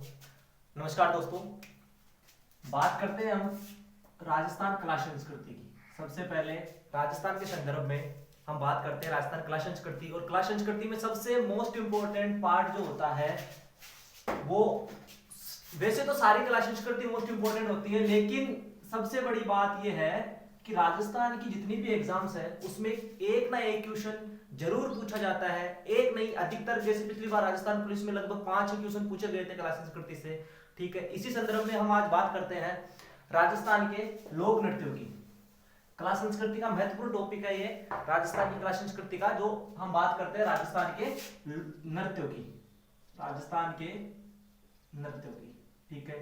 नमस्कार दोस्तों। बात करते हैं हम राजस्थान कला संस्कृति की। सबसे पहले राजस्थान के संदर्भ में हम बात करते हैं राजस्थान कला संस्कृति, और कला संस्कृति में सबसे मोस्ट इंपोर्टेंट पार्ट जो होता है वो, वैसे तो सारी कला संस्कृति मोस्ट इंपोर्टेंट होती है, लेकिन सबसे बड़ी बात यह है कि राजस्थान की जितनी भी एग्जाम्स है उसमें एक ना एक क्वेश्चन जरूर पूछा जाता है। एक नहीं, अधिकतर, जैसे पिछली बार राजस्थान पुलिस में लगभग 5 क्वेश्चन पूछे गए थे कला संस्कृति से। ठीक है, इसी संदर्भ में हम आज बात करते हैं राजस्थान के लोक नृत्यों की। कला संस्कृति का महत्वपूर्ण टॉपिक है ये, राजस्थान की कला संस्कृति का, जो हम बात करते हैं राजस्थान के नृत्यों की, राजस्थान के नृत्यों की। ठीक है,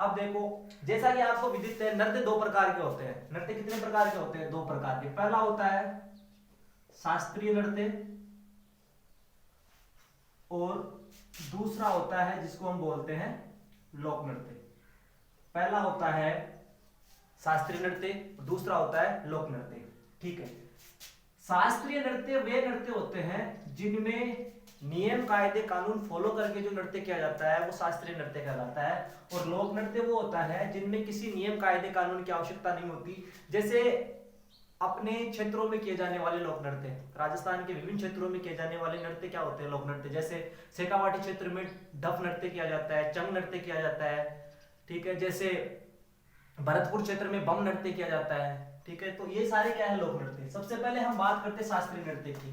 अब देखो, जैसा कि आपको विदित है, नृत्य दो प्रकार के होते हैं। नृत्य कितने प्रकार के होते हैं? दो प्रकार के। पहला होता है शास्त्रीय नृत्य और दूसरा होता है जिसको हम बोलते हैं लोक नृत्य। पहला होता है शास्त्रीय नृत्य, दूसरा होता है लोक नृत्य। ठीक है, शास्त्रीय नृत्य वे नृत्य होते हैं जिनमें नियम कायदे कानून फॉलो करके जो नृत्य किया जाता है वो शास्त्रीय नृत्य कहलाता है। और लोक नृत्य वो होता है जिनमें किसी नियम कायदे कानून की आवश्यकता नहीं होती। जैसे अपने क्षेत्रों में किए जाने वाले लोक नृत्य, राजस्थान के विभिन्न क्षेत्रों में किए जाने वाले नृत्य क्या होते हैं? लोक नृत्य। जैसे शेखावाटी क्षेत्र में डफ नृत्य किया जाता है, चंग नृत्य किया जाता है। ठीक है, जैसे भरतपुर क्षेत्र में बम नृत्य किया जाता है। ठीक है, तो ये सारे क्या है? लोक नृत्य। सबसे पहले हम बात करते हैं शास्त्रीय नृत्य की।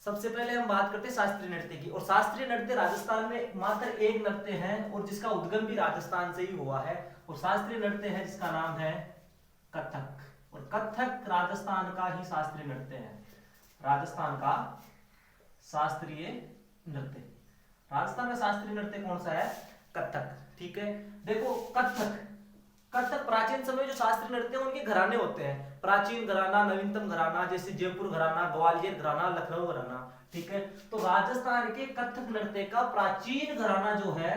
शास्त्रीय नृत्य की। और शास्त्रीय नृत्य राजस्थान में मात्र एक नृत्य है और जिसका उद्गम भी राजस्थान से ही हुआ है, और शास्त्रीय नृत्य है जिसका नाम है कथक। और कथक राजस्थान का ही शास्त्रीय नृत्य है। राजस्थान का शास्त्रीय नृत्य, राजस्थान का शास्त्रीय नृत्य कौन सा है? कथक। ठीक है, देखो कथक प्राचीन समय जो शास्त्रीय नृत्य उनके घराने होते हैं, प्राचीन घराना, नवीनतम घराना, जैसे जयपुर घराना, ग्वालियर घराना, लखनऊ घराना। ठीक है, तो राजस्थान के कथक नृत्य का प्राचीन घराना जो है,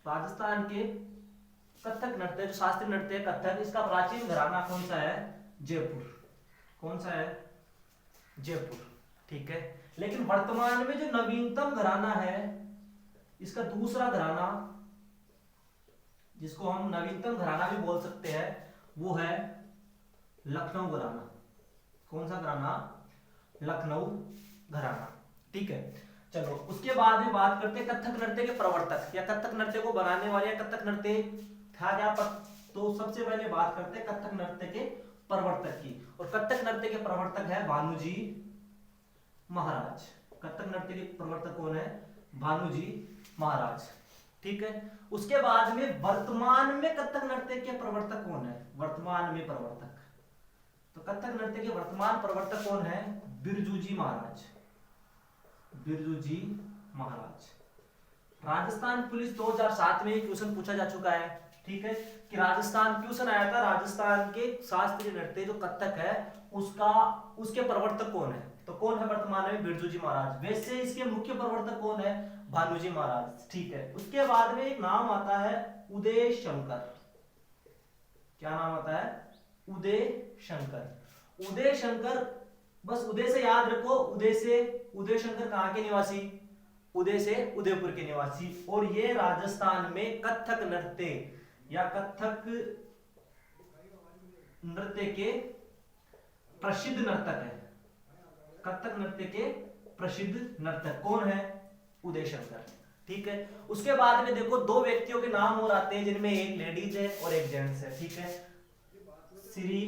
राजस्थान के कथक नृत्य जो शास्त्रीय नृत्य है कथक, इसका प्राचीन घराना कौन सा है? जयपुर। कौन सा है? जयपुर। ठीक है, लेकिन वर्तमान में जो नवीनतम घराना है, इसका दूसरा घराना, जिसको हम नवीनतम घराना भी बोल सकते हैं, वो है लखनऊ घराना। कौन सा घराना? लखनऊ घराना। ठीक है, चलो उसके बाद में बात करते हैं कथक नृत्य के प्रवर्तक, या कथक नृत्य को बनाने वाले, या कथक नृत्य था क्या पर। तो सबसे पहले बात करते हैं कथक नृत्य के प्रवर्तक की, और कथक नृत्य के प्रवर्तक है भानुजी महाराज। कथक नृत्य के प्रवर्तक कौन है? भानुजी महाराज। ठीक है, उसके बाद में वर्तमान में कथक नृत्य के प्रवर्तक कौन है? वर्तमान में प्रवर्तक, तो कथक नृत्य के वर्तमान प्रवर्तक कौन है? बिरजू महाराज। बिरजू महाराज। राजस्थान पुलिस 2007 में क्वेश्चन पूछा जा चुका है। ठीक है, कि राजस्थान क्वेश्चन आया था, राजस्थान के शास्त्रीय नृत्य जो कथक है उसके प्रवर्तक कौन है? तो कौन है वर्तमान में? बिरजू महाराज। वैसे इसके मुख्य प्रवर्तक कौन है? भानुजी महाराज। ठीक है, उसके बाद में एक नाम आता है उदय शंकर। क्या नाम आता है? उदय शंकर। उदय शंकर, बस उदय से याद रखो, उदय शंकर कहां के निवासी? उदय से उदयपुर के निवासी। और ये राजस्थान में कथक नृत्य या कथक नृत्य के प्रसिद्ध नर्तक है। कथक नृत्य के प्रसिद्ध नर्तक कौन है? उदय शंकर। ठीक है, उसके बाद में देखो दो व्यक्तियों के नाम और आते हैं, जिनमें एक लेडीज है और एक जेंट्स है। ठीक है, श्री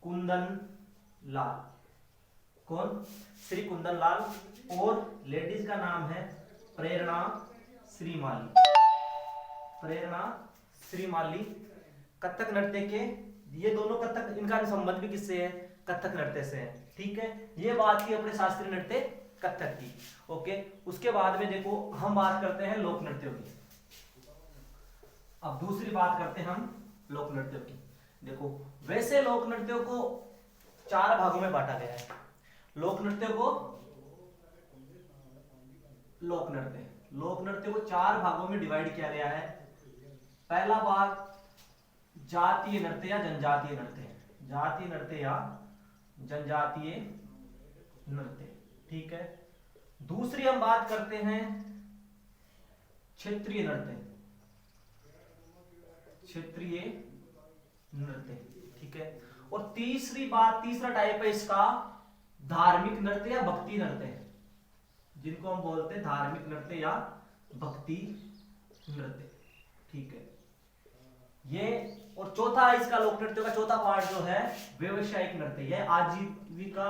कुंदन लाल। कौन? श्री कुंदन लाल। और लेडीज का नाम है प्रेरणा श्रीमाली। प्रेरणा श्रीमाली। कथक नृत्य के ये दोनों कथक, इनका संबंध भी किससे है? कथक नृत्य से है। ठीक है, ये बात की अपने शास्त्रीय नृत्य कथक की। ओके, उसके बाद में देखो हम बात करते हैं लोक नृत्यों की। अब दूसरी बात करते हैं हम लोक नृत्यों की। देखो, वैसे लोक नृत्यों को 4 भागों में बांटा गया है। लोक नृत्य को 4 भागों में डिवाइड किया गया है। पहला भाग जातीय नृत्य या जनजातीय नृत्य। जातीय नृत्य या जनजातीय नृत्य। ठीक है, दूसरी हम बात करते हैं क्षेत्रीय नृत्य, क्षेत्रीय नृत्य, ठीक है। और तीसरा टाइप है इसका धार्मिक नृत्य या भक्ति नृत्य, जिनको हम बोलते हैं धार्मिक नृत्य या भक्ति नृत्य, ठीक है। ये और चौथा इसका लोक नृत्य का चौथा पार्ट जो है व्यावसायिक नृत्य, यह आजीविका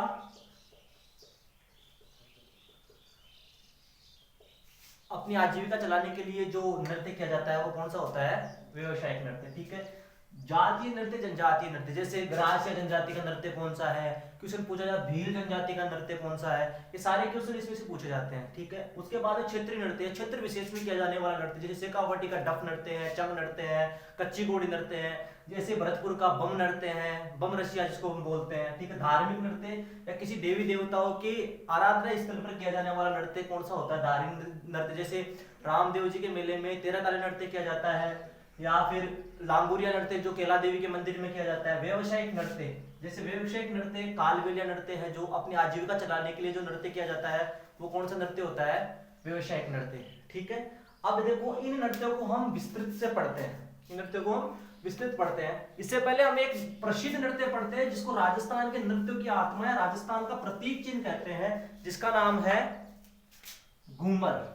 अपनी आजीविका चलाने के लिए जो नृत्य किया जाता है वो कौन सा होता है, व्यावसायिक नृत्य, ठीक है। जातीय नृत्य, जनजातीय नृत्य, जैसे ग्रास्य जनजाति का नृत्य कौन सा है, क्वेश्चन पूछा जाता है भील जनजाति का नृत्य कौन सा है, ये सारे क्वेश्चन इसमें से पूछे जाते हैं, ठीक है। उसके बाद क्षेत्रीय नृत्य, क्षेत्र विशेष में किया जाने वाला नृत्य, जैसे शेखावटी का डफ नृत्य है, चंग नृत्य है, कच्ची घोड़ी नृत्य है, जैसे भरतपुर का बम नृत्य है, बम रसिया जिसको हम बोलते हैं, ठीक है। धार्मिक नृत्य या किसी देवी देवताओं के आराधना स्थल पर किया जाने वाला नृत्य कौन सा होता है, धार्मिक नृत्य, जैसे रामदेव जी के मेले में 13 काले नृत्य किया जाता है, या फिर लांगुरिया नृत्य जो केला देवी के मंदिर में किया जाता है। व्यावसायिक नृत्य, जैसे व्यावसायिक नृत्य कालबेलिया नृत्य है, जो अपनी आजीविका चलाने के लिए जो नृत्य किया जाता है वो कौन सा नृत्य होता है, व्यावसायिक नृत्य, ठीक है। अब देखो इन नृत्यों को हम विस्तृत से पढ़ते हैं, इन नृत्यों को हम विस्तृत पढ़ते हैं। इससे पहले हम एक प्रसिद्ध नृत्य पढ़ते हैं जिसको राजस्थान के नृत्यों की आत्मा है, राजस्थान का प्रतीक चिन्ह कहते हैं, जिसका नाम है घूमर।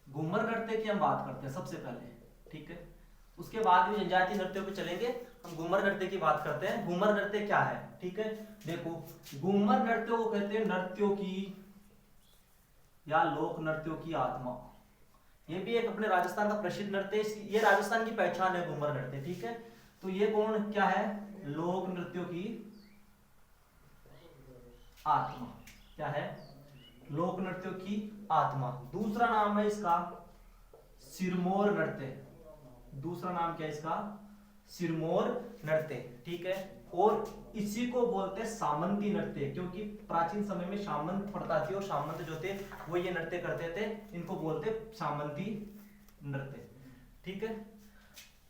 घूमर नृत्य की हम बात करते हैं सबसे पहले, ठीक है। उसके बाद भी जनजातीय नृत्यों पे चलेंगे, हम घूमर नृत्य की बात करते हैं। घूमर नृत्य क्या है, ठीक है। देखो घूमर नृत्यों को कहते हैं नृत्यों की या लोक नृत्यों की आत्मा। ये भी एक अपने राजस्थान का प्रसिद्ध नृत्य, ये राजस्थान की पहचान है घूमर नृत्य, ठीक है। तो ये कौन क्या है, लोक नृत्यों की आत्मा, क्या है, लोक नृत्यों की आत्मा। दूसरा नाम है इसका सिरमौर नृत्य, दूसरा नाम क्या है इसका, सिरमौर नृत्य, ठीक है। और इसी को बोलते हैं सामंती नृत्य, क्योंकि प्राचीन समय में सामंत प्रथा थी और सामंत जो थे वो ये नृत्य करते थे, इनको बोलते सामंती नृत्य, ठीक है।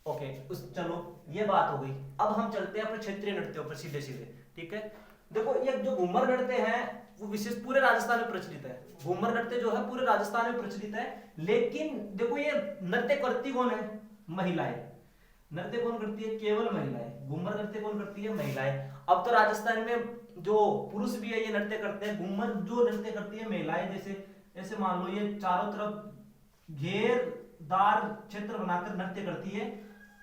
ओके, चलो ये बात हो गई। अब हम चलते हैं अपने क्षेत्रीय नृत्यों पर सीधे सीधे, ठीक है। देखो ये जो घूमर नृत्य है वो विशेष पूरे राजस्थान में प्रचलित है, घूमर नृत्य जो है पूरे राजस्थान में प्रचलित है। लेकिन देखो ये नृत्य करती कौन है, महिलाएं। नृत्य कौन करती है, केवल महिलाएं। घूमर नृत्य कौन करती है, महिलाएं। अब तो राजस्थान में जो पुरुष भी है ये नृत्य करते हैं, घूमर जो नृत्य करती है महिलाएं। जैसे ऐसे मान लो ये चारों तरफ घेरदार क्षेत्र बनाकर नृत्य करती है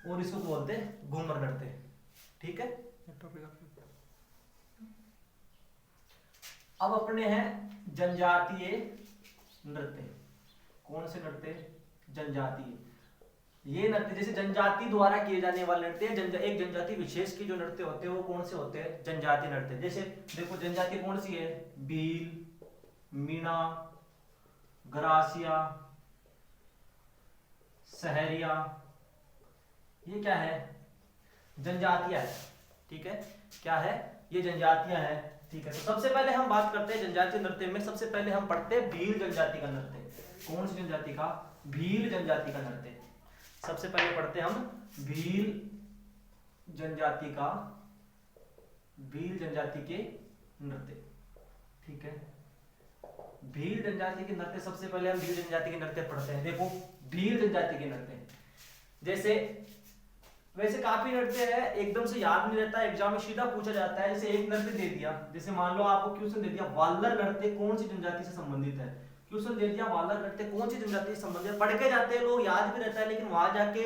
और इसको बोलते हैं घूमर नृत्य, ठीक है। अब अपने हैं जनजातीय नृत्य। कौन से नृत्य, जनजातीय। ये नृत्य जैसे जनजाति द्वारा किए जाने वाले नृत्य, एक जनजाति विशेष के जो नृत्य होते हैं वो कौन से होते हैं, जनजाति नृत्य। जैसे देखो जनजाति कौन सी है, भील, मीणा, ग्रासिया, सहरिया, ये क्या है, जनजातियां है, ठीक है। क्या है, ये जनजातियां है, ठीक है। तो सबसे पहले हम बात करते हैं जनजातीय नृत्य में, सबसे पहले हम पढ़ते हैं भील जनजाति का नृत्य। कौन सी जनजाति का, भील जनजाति का नृत्य। सबसे पहले पढ़ते हैं हम भील जनजाति का, भील जनजाति के नृत्य, ठीक है। भील जनजाति के नृत्य, सबसे पहले हम भील जनजाति के नृत्य पढ़ते हैं। देखो भील जनजाति के नृत्य, जैसे वैसे काफी नृत्य है, एकदम से याद नहीं रहता, एग्जाम में सीधा पूछा जाता है। जैसे एक नृत्य दे दिया, जैसे मान लो आपको क्वेश्चन दे दिया वालर नृत्य कौन सी जनजाति से संबंधित है, क्वेश्चन दे दिया वालर नृत्य कौन सी जनजाति से संबंधित है, पढ़ के जाते हैं लोग, याद भी रहता है, लेकिन वहां जाके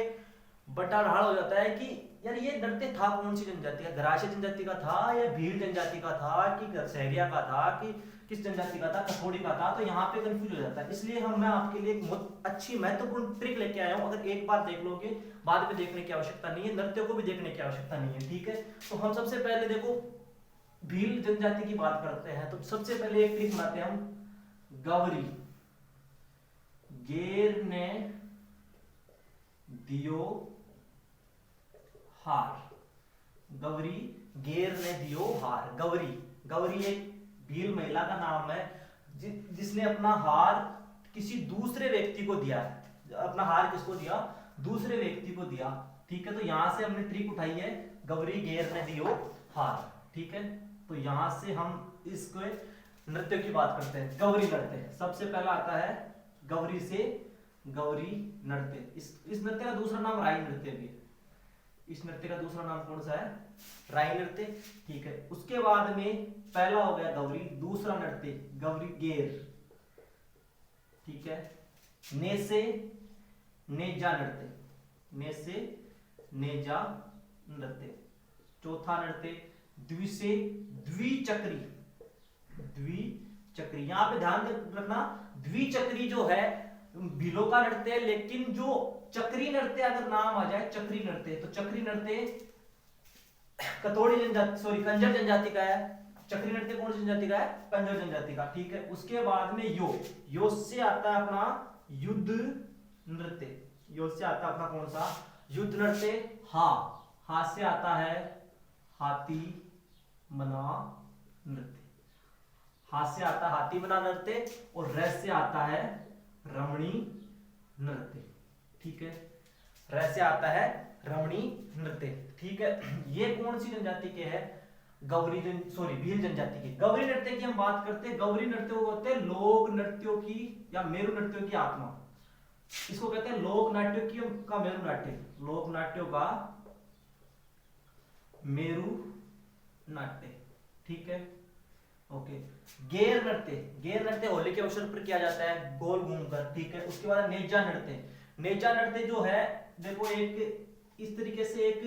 बटाढ़ाड़ हो जाता है कि यार ये नृत्य था कौन सी जनजाति का, ग्रासीय जनजाति का था या भील जनजाति का था कि सहरिया का था कि किस जनजाति का था, कठोड़ी का था। तो यहाँ पे कंफ्यूज हो जाता है। इसलिए मैं आपके लिए एक बहुत अच्छी महत्वपूर्ण ट्रिक लेके आया हूँ। अगर एक बार देख लोगे बाद में देखने की आवश्यकता नहीं है, नृत्य को भी देखने की आवश्यकता नहीं है, ठीक है। तो हम सबसे पहले देखो भील जनजाति की बात करते हैं। तो सबसे पहले एक ट्रिक बनाते हैं हम, गवरी गेर ने दियो हार, गवरी गेर ने दियो हार। गवरी, गवरी एक भील महिला का नाम है जिसने अपना हार किसी दूसरे व्यक्ति को दिया, अपना हार किसको दिया, दूसरे व्यक्ति को दिया, ठीक है। तो यहां से हमने ट्रिक उठाई है, गवरी गेर ने दियो हार, ठीक है। तो यहां से हम इसको नृत्य की बात करते हैं, गौरी नृत्य सबसे पहला आता है, गौरी से गौरी नृत्य। इस नृत्य का दूसरा नाम राई नृत्य भी है। इस नृत्य का दूसरा नाम कौन सा है? राई नृत्य। ठीक है, उसके बाद में पहला हो गया गौरी, दूसरा नृत्य गौरी गेर। ठीक है, ने से नेजा नृत्य, ने से नेजा नृत्य। चौथा नृत्य द्वि से द्विचक्री, द्विचक्री। यहां पे ध्यान रखना, द्विचक्री जो है बिलो का नृत्य है, लेकिन जो चक्री नृत्य अगर नाम आ जाए चक्री नृत्य, तो चक्री नृत्य कतोड़ी जनजाति, सॉरी कंजर जनजाति का है। चक्री नृत्य कौन सी जनजाति का है? कंजर जनजाति का। ठीक है, उसके बाद में यो से आता है अपना युद्ध नृत्य। यो से आता है अपना कौन सा? युद्ध नृत्य। हा से आता है हाथी मना नृत्य। हा से आता है हाथी मना नृत्य, और र से आता है रमणी नृत्य। ठीक है, र से आता है रमणी नृत्य। ठीक है, ये कौन सी जनजाति के है? भील जनजाति की। गौरी नृत्य की हम बात करते हैं, गौरी नृत्य को कहते हैं लोक नृत्यों की या मेरु नृत्यों की आत्मा। इसको कहते हैं लोक नाट्यों का मेरु नाट्य, लोक नाट्यों का मेरु नाट्य। ठीक है, ओके। गेर नृत्य होली के अवसर पर किया जाता है गोल घूमकर। ठीक है, उसके बाद नेजा नृत्य जो है, देखो एक इस तरीके से एक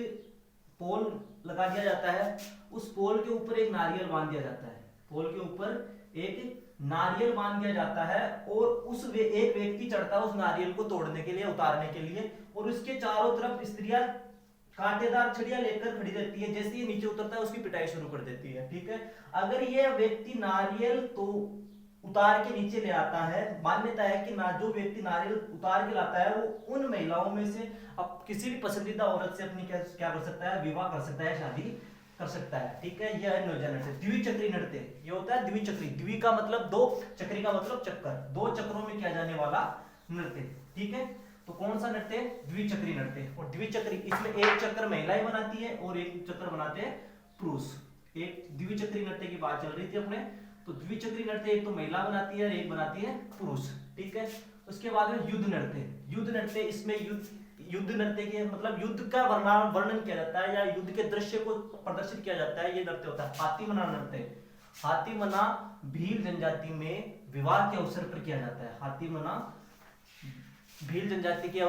पोल लगा दिया जाता है, उस पोल के ऊपर एक नारियल बांध दिया जाता है, पोल के ऊपर एक नारियल बांध दिया जाता है, और एक व्यक्ति चढ़ता है उस नारियल को तोड़ने के लिए, उतारने के लिए, और उसके चारों तरफ स्त्रियां कांटेदार छड़ियां लेकर खड़ी रहती है। जैसे ये नीचे उतरता है उसकी पिटाई शुरू कर देती है। ठीक है, अगर ये व्यक्ति नारियल तो उतार के नीचे ले आता है, मान्यता है कि जो व्यक्ति नारियल उतार के लाता है वो उन महिलाओं में से अब किसी भी पसंदीदा औरत से अपनी क्या कर सकता है? विवाह कर सकता है, शादी कर सकता है। ठीक है, यह है नेजा नृत्य। द्विचक्री नृत्य, ये होता है द्विचक्री। द्वि का मतलब दो, चक्री का मतलब चक्कर, दो चक्रों में किया जाने वाला नृत्य। ठीक है, तो कौन सा नृत्य? द्विचक्री नृत्य। और द्विचक्री, इसमें एक चक्कर महिलाएं बनाती है और एक चक्कर बनाते हैं पुरुष। एक द्विचक्री नृत्य की बात चल रही थी अपने, तो द्विचक्री नृत्य एक तो महिला बनाती है और एक बनाती है पुरुष। ठीक है, उसके बाद में युद्ध नृत्य। इसमें युद्ध नृत्य के मतलब युद्ध का वर्णन किया जाता है या युद्ध के दृश्य को प्रदर्शित किया जाता है, ये नृत्य होता है। हाथीमना नृत्य, हाथीमना भील जनजाति में विवाह के अवसर पर किया जाता है। हाथीमना भील जनजाति के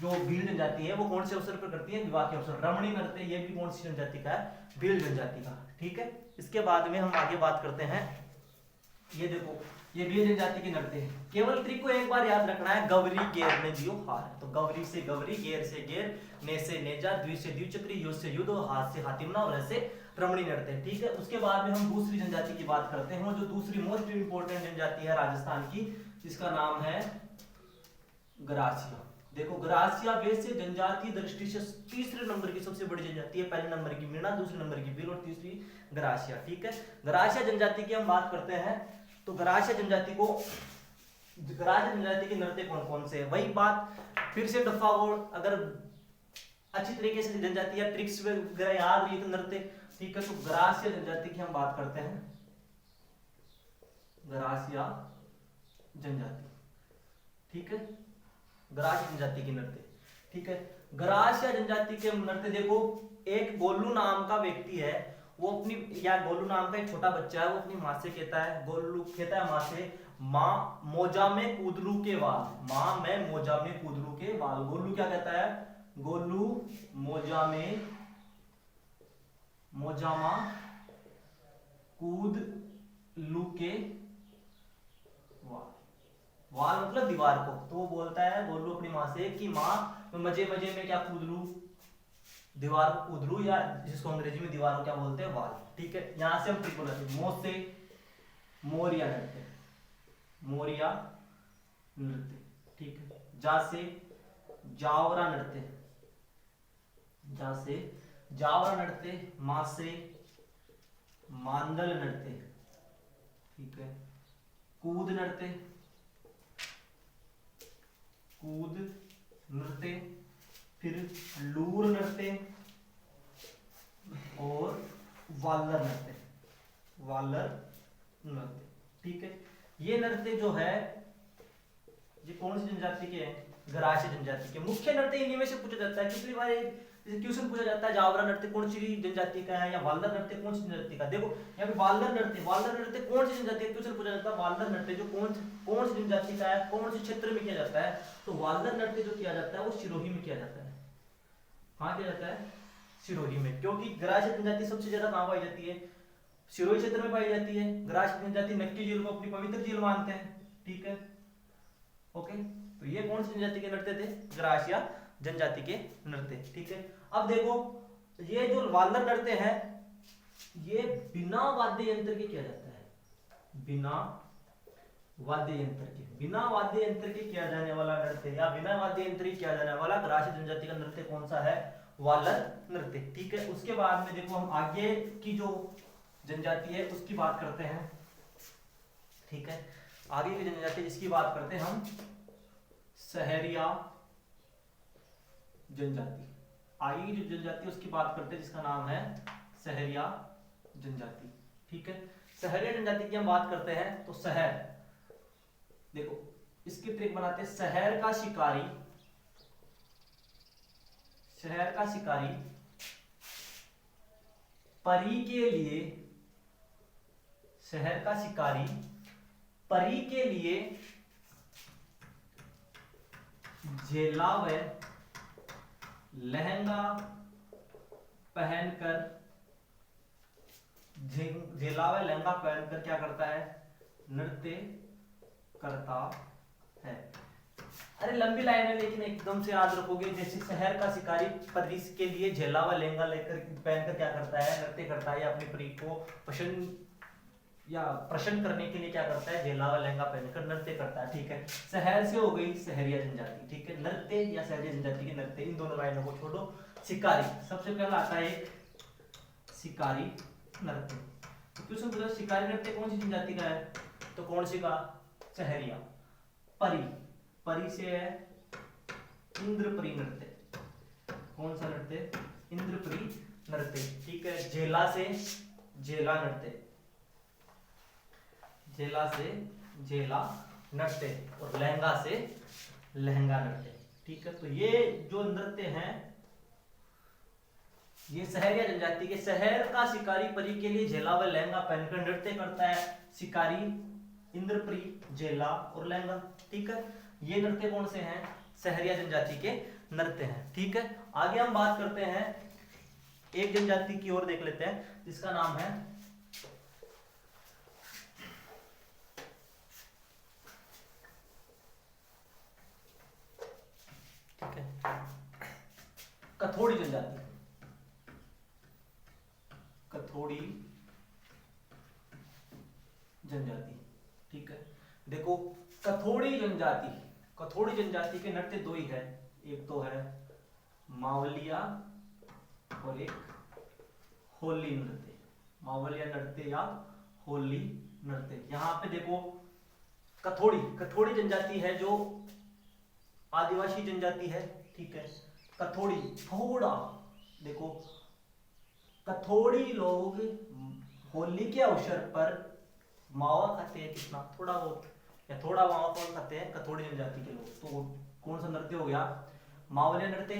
जो भील जनजाति है वो कौन से अवसर पर करती है? विवाह के अवसर। रमणी नृत्य, ये भी कौन सी जनजाति का है? भील जनजाति का। ठीक है, इसके बाद में हम आगे बात करते हैं, ये देखो ये भील जनजाति की नृत्य है। केवल ट्रिक को एक बार याद रखना है, गौरी गेर ने दियो हार। तो गौरी से गौरी, गेर से गेर, ने से नेजा, द्वि से द्विचक्री, यो से युद्ध, हाथ से हाथीमना और र से रमणी नृत्य। ठीक है, उसके बाद में हम दूसरी जनजाति की बात करते हैं, जो दूसरी मोस्ट इंपोर्टेंट जनजाति है राजस्थान की, जिसका नाम है गरासिया। देखो गरासिया वैसे जनजातीय दृष्टि से तीसरे नंबर की सबसे बड़ी जनजाति है। पहले नंबर की मीणा, दूसरे नंबर की भील और तीसरी गरासिया। ठीक है, गरासिया जनजाति की हम बात करते हैं, तो गरासिया जनजाति के नृत्य कौन कौन से है? वही बात फिर से डफागोल, अगर अच्छी तरीके से जनजाति या ट्रिक्स वगैरह याद रही तो नृत्य। ठीक है, तो गरासिया जनजाति की हम बात करते हैं, गरासिया जनजाति। ठीक है, गरासिया जनजाति की नृत्य। ठीक है, गरासिया जनजाति के नृत्य देखो, एक गोलू नाम का व्यक्ति है, वो अपनी या गोलू नाम का एक छोटा बच्चा है, वो अपनी माँ से कहता है, गोलू कहता है माँ से, माँ मोजा में कूदलू के वाल, माँ मैं मोजा में कूदलू के वाल। गोलू क्या कहता है? गोलू मोजा में कूद लू के वाल, वाल मतलब दीवार को। तो वो बोलता है गोलू अपनी माँ से कि माँ मैं मजे मजे में क्या कूद लू, दीवार को कूद लू, या जिसको अंग्रेजी में दीवार को क्या बोलते हैं? वाल। ठीक है, यहां से हम ट्रिक बोलते हैं, मो से मोरिया नृत्य, मोरिया नृत्य। ठीक है, जा से जावरा नृत्य, जा से जावरा नृत्य, मां से मांडल नृत्य। ठीक है, कूद नृत्य, कूद नृत्य, फिर लूर नृत्य और वालर नृत्य, वालर नृत्य। ठीक है। ये नृत्य जो है ये कौन सी जनजाति के हैं? ग्रासी जनजाति के। मुख्य नृत्य इन्हीं में से पूछा जाता है। कितनी बार क्वेश्चन पूछा जाता है जावरा नृत्य कौन सी जनजाति का है या वाल्दर नृत्य कौन सी जनजाति का। देखो यहाँ पे वाल्दर नृत्य कौन सी जनजाति का क्वेश्चन पूछा जाता है। वाल्दर नृत्य जो कौन सी जनजाति का है, कौन से क्षेत्र में किया जाता है, तो वाल्दर नृत्य जो किया जाता है वो सिरोही में किया जाता है। कहाँ किया जाता है? सिरोही में। क्योंकि ग्रासी जनजाति सबसे ज्यादा कहाँ पाई जाती है? सिरोही क्षेत्र में पाई जाती है। ग्रासी जनजाति नक्की झील को अपनी पवित्र झील मानते हैं। ठीक है, ओके। तो ये कौन सी जनजाति के नृत्य थे? ग्रासिया जनजाति के नृत्य। ठीक है। अब देखो ये जो वाल्दर नृत्य है ये बिना वाद्य यंत्र के किया जाता है। बिना वाद्य यंत्र के किया जाने वाला नृत्य या बिना वाद्य यंत्र के किया जाने वाला ग्रासी जनजाति का नृत्य कौन सा है? वाल्दर नृत्य। ठीक है। उसके बाद में देखो हम आगे की जो जनजाति है उसकी बात करते हैं। ठीक है, आगे की जनजाति जिसकी बात करते हैं हम सहरिया जनजाति। आगे की जो जनजाति उसकी बात करते हैं जिसका नाम है सहरिया जनजाति। ठीक है, सहरिया जनजाति की हम बात करते हैं तो शहर, देखो इसकी ट्रिक बनाते हैं। शहर का शिकारी परी के लिए, शहर का शिकारी परी के लिए झेला व लहंगा पहनकर क्या करता है? नृत्य करता है। अरे लंबी लाइन है लेकिन एकदम से याद रखोगे। जैसे शहर का शिकारी परी के लिए झेला व लहंगा लेकर पहनकर क्या करता है? नृत्य करता है। अपने परी को प्रसन्न करने के लिए क्या करता है? झेला व लहंगा पहनकर नृत्य करता है। ठीक है, शहर से हो गई सहरिया जनजाति। ठीक है, नृत्य या सहरिया जनजाति के नृत्य, इन दोनों लाइनों को छोड़ो। शिकारी सबसे पहला आता है शिकारी नृत्य। तो क्वेश्चन पूछा शिकारी नृत्य कौन सी जनजाति का है? तो कौन सी का? सहरिया। परी से है इंद्रपरी नृत्य। कौन सा नृत्य? इंद्रपरी नृत्य। ठीक है, झेला से झेला नृत्य, झेला नृत्य और लहंगा से लहंगा नृत्य। ठीक है, तो ये जो नृत्य हैं ये सहरिया जनजाति के। शहर का शिकारी परी के लिए झेला व लहंगा पहनकर नृत्य करता है। शिकारी, इंद्रपरी, झेला और लहंगा। ठीक है, ये नृत्य कौन से हैं? सहरिया जनजाति के नृत्य हैं। ठीक है, आगे हम बात करते हैं एक जनजाति की ओर देख लेते हैं जिसका नाम है कथोड़ी जनजाति। कथोड़ी जनजाति। ठीक है, देखो कथोड़ी जनजाति के नृत्य दो ही है। एक तो है मावलिया और एक होली नृत्य। मावलिया नृत्य या होली नृत्य। यहाँ पे देखो कथोड़ी जनजाति है जो आदिवासी जनजाति है। ठीक है, कथोड़ी थोड़ा देखो, कथोड़ी लोग होली के अवसर पर मावा खाते हैं। कितना? थोड़ा बहुत या थोड़ा मावा कौन खाते हैं? कथोड़ी जनजाति के लोग। तो कौन सा नृत्य हो गया? मावलिया नृत्य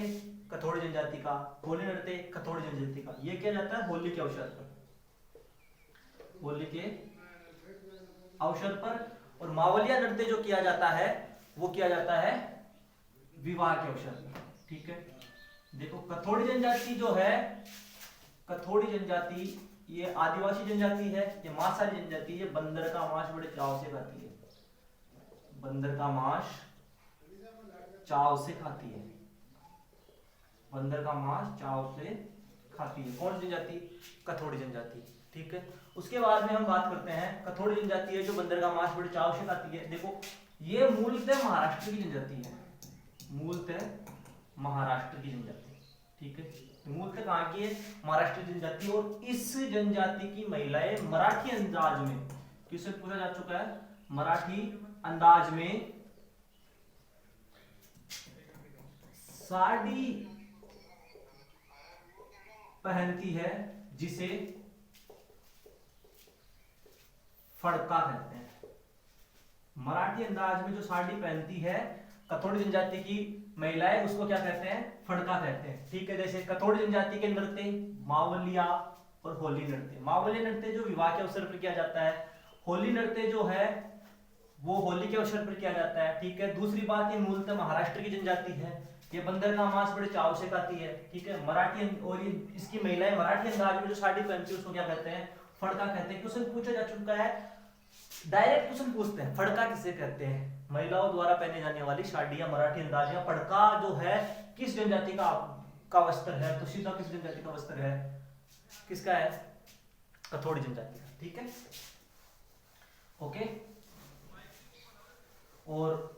कथोड़ी जनजाति का, होली नृत्य कथोड़ी जनजाति का। ये किया जाता है होली के अवसर पर, होली के अवसर पर। और मावलिया नृत्य जो किया जाता है वो किया जाता है विवाह के अवसर पर। ठीक है, देखो कथोड़ी जनजाति जो है, कथोड़ी जनजाति ये आदिवासी जनजाति है, ये मांसाहारी जनजाति है। बंदर का मांस बड़े चाव से खाती है। बंदर का मांस चाव से खाती है। बंदर का मांस चाव से खाती है। कौन सी जनजाति? कथोड़ी जनजाति। ठीक है, उसके बाद में हम बात करते हैं कथोड़ी जनजाति है जो बंदर का मांस बड़े चाव से खाती है। देखो ये मूलतः महाराष्ट्र की जनजाति है। मूलतः महाराष्ट्र की जनजाति। ठीक है, मूलतः कहाँ की है? महाराष्ट्र जनजाति। और इस जनजाति की महिलाएं मराठी अंदाज में, किससे पूछा जा चुका है? मराठी अंदाज में साड़ी पहनती है जिसे फड़का कहते हैं। मराठी अंदाज में जो साड़ी पहनती है कथोड़ी जनजाति की महिलाएं, उसको क्या कहते हैं, फड़का कहते हैं। ठीक है, जैसे कथोड़ी जनजाति के नृत्य मावलिया और होली नृत्य। मावली नृत्य जो विवाह के अवसर पर किया जाता है, होली नृत्य जो है वो होली के अवसर पर किया जाता है। ठीक है, दूसरी बात, ये मूलतः महाराष्ट्र की जनजाति है, ये बंदर का मांस बड़े चाव से खाती है। ठीक है, मराठी और ये इसकी महिलाएं मराठी अंदाज में जो साड़ी पहनती है उसको क्या कहते हैं, फड़का कहते हैं। क्वेश्चन पूछा जा चुका है, डायरेक्ट क्वेश्चन पूछते हैं, फड़का किसे कहते हैं, महिलाओं द्वारा पहने जाने वाली साड़ी या मराठी अंदाज या फड़का जो है किस जनजाति का वस्त्र है, तो सीधा किस जनजाति का वस्त्र है, किसका है, कथोड़ी जनजाति का। ठीक है, ओके। और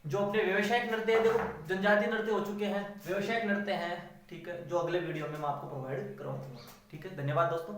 जो अपने व्यवसायिक नृत्य है, देखो जनजातीय नृत्य हो चुके हैं, व्यवसायिक नृत्य हैं। ठीक है, जो अगले वीडियो में मैं आपको प्रोवाइड कराऊंगा। ठीक है, धन्यवाद दोस्तों।